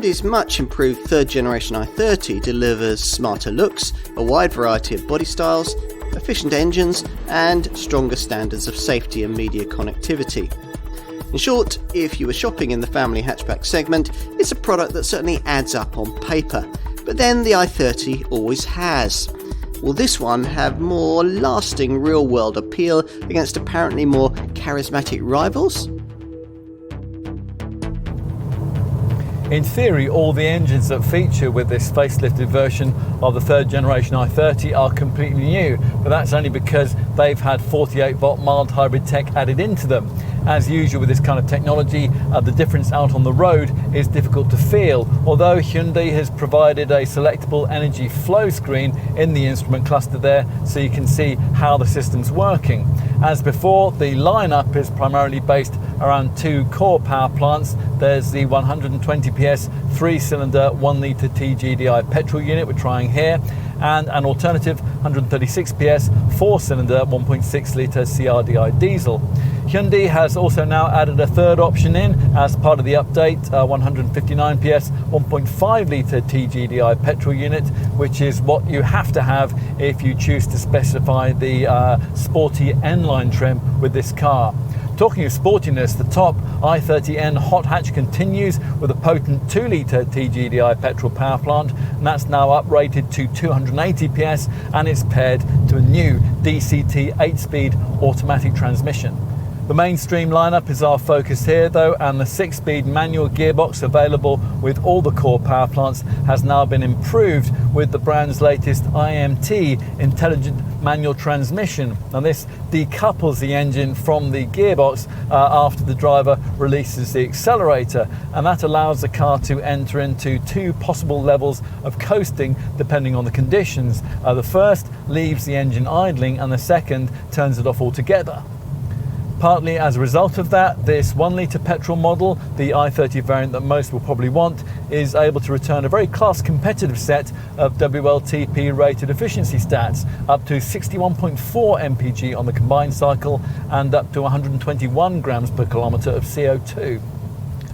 Hyundai's much improved third generation i30 delivers smarter looks, a wide variety of body styles, efficient engines and stronger standards of safety and media connectivity. In short, if you were shopping in the family hatchback segment, it's a product that certainly adds up on paper, but then the i30 always has. Will this one have more lasting real-world appeal against apparently more charismatic rivals? In theory, all the engines that feature with this facelifted version of the third generation i30 are completely new, but that's only because they've had 48-volt mild hybrid tech added into them. As usual with this kind of technology, the difference out on the road is difficult to feel, although Hyundai has provided a selectable energy flow screen in the instrument cluster there, so you can see how the system's working. As before, the lineup is primarily based around two core power plants. There's the 120 PS 3-cylinder 1-litre TGDI petrol unit we're trying here, and an alternative 136 PS 4-cylinder 1.6-litre CRDI diesel. Hyundai has also now added a third option in as part of the update, 159 PS 1.5-litre TGDI petrol unit, which is what you have to have if you choose to specify the sporty N-line trim with this car. Talking of sportiness, the top i30N hot hatch continues with a potent 2-litre TGDI petrol power plant, and that's now uprated to 280 PS and is paired to a new DCT 8-speed automatic transmission. The mainstream lineup is our focus here though, and the 6-speed manual gearbox available with all the core power plants has now been improved with the brand's latest IMT intelligent manual transmission. Now this decouples the engine from the gearbox after the driver releases the accelerator, and that allows the car to enter into two possible levels of coasting depending on the conditions. The first leaves the engine idling and the second turns it off altogether. Partly as a result of that, this 1-litre petrol model, the i30 variant that most will probably want, is able to return a very class competitive set of WLTP rated efficiency stats, up to 61.4 mpg on the combined cycle and up to 121 grams per kilometre of CO2.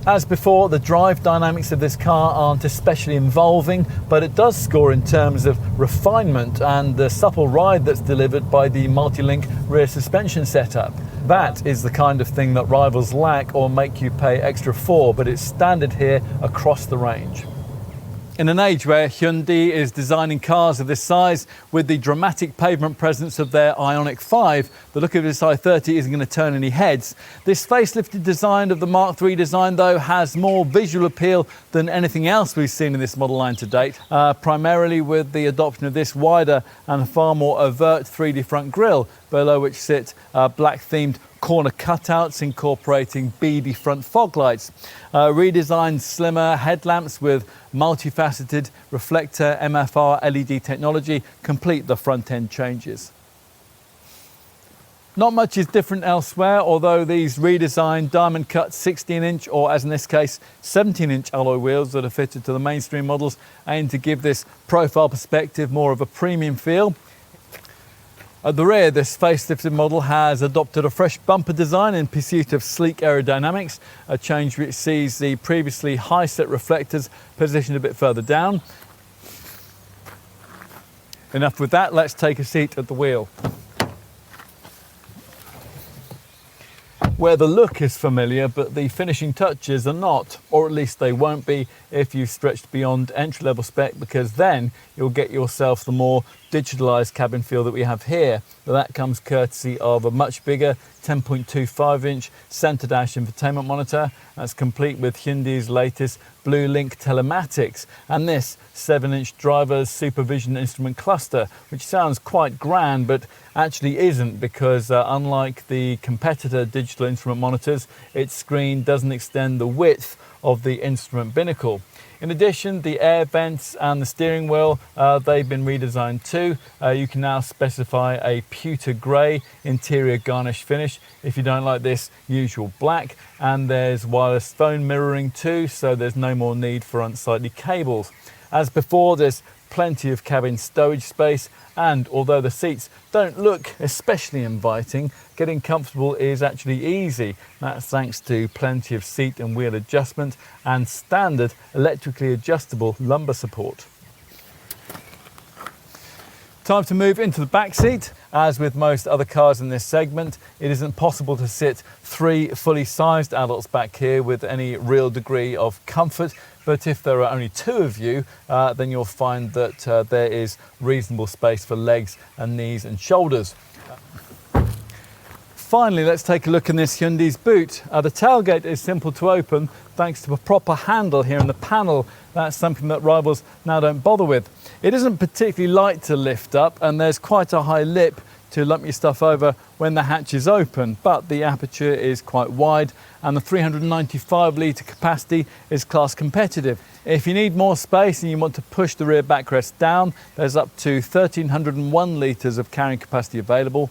As before, the drive dynamics of this car aren't especially involving, but it does score in terms of refinement and the supple ride that's delivered by the multi-link rear suspension setup. That is the kind of thing that rivals lack or make you pay extra for, but it's standard here across the range. In an age where Hyundai is designing cars of this size with the dramatic pavement presence of their Ioniq 5, the look of this i30 isn't going to turn any heads. This facelifted design of the Mark III design, though, has more visual appeal than anything else we've seen in this model line to date, primarily with the adoption of this wider and far more overt 3D front grille, below which sit black-themed corner cutouts incorporating beady front fog lights. Redesigned slimmer headlamps with multifaceted reflector MFR LED technology complete the front end changes. Not much is different elsewhere, although these redesigned diamond cut 16-inch, or as in this case 17-inch alloy wheels that are fitted to the mainstream models aim to give this profile perspective more of a premium feel. At the rear, this facelifted model has adopted a fresh bumper design in pursuit of sleek aerodynamics, a change which sees the previously high-set reflectors positioned a bit further down. Enough with that, let's take a seat at the wheel. Where the look is familiar, but the finishing touches are not, or at least they won't be if you've stretched beyond entry-level spec, because then you'll get yourself the more digitalized cabin feel that we have here. But that comes courtesy of a much bigger 10.25-inch center dash infotainment monitor. That's complete with Hyundai's latest Blue Link telematics and this 7-inch driver's supervision instrument cluster, which sounds quite grand but actually isn't, because unlike the competitor digital instrument monitors, its screen doesn't extend the width of the instrument binnacle. In addition, the air vents and the steering wheel, they've been redesigned too. You can now specify a pewter grey interior garnish finish if you don't like this usual black, and there's wireless phone mirroring too, so there's no more need for unsightly cables. As before, there's plenty of cabin stowage space, and although the seats don't look especially inviting, getting comfortable is actually easy. That's thanks to plenty of seat and wheel adjustment and standard electrically adjustable lumbar support. Time to move into the back seat. As with most other cars in this segment, it isn't possible to sit 3 fully sized adults back here with any real degree of comfort. But if there are only 2 of you, then you'll find that there is reasonable space for legs and knees and shoulders. Finally, let's take a look in this Hyundai's boot. The tailgate is simple to open thanks to a proper handle here in the panel. That's something that rivals now don't bother with. It isn't particularly light to lift up, and there's quite a high lip to lump your stuff over when the hatch is open, but the aperture is quite wide and the 395 litre capacity is class competitive. If you need more space and you want to push the rear backrest down, there's up to 1301 litres of carrying capacity available.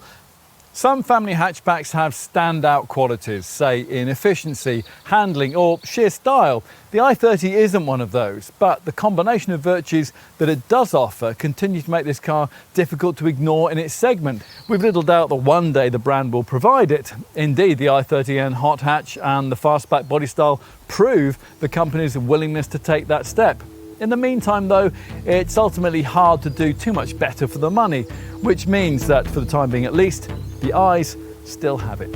Some family hatchbacks have standout qualities, say in efficiency, handling or sheer style. The i30 isn't one of those, but the combination of virtues that it does offer continue to make this car difficult to ignore in its segment. We've little doubt that one day the brand will provide it. Indeed, the i30N hot hatch and the fastback body style prove the company's willingness to take that step. In the meantime though, it's ultimately hard to do too much better for the money, which means that for the time being at least, the eyes still have it.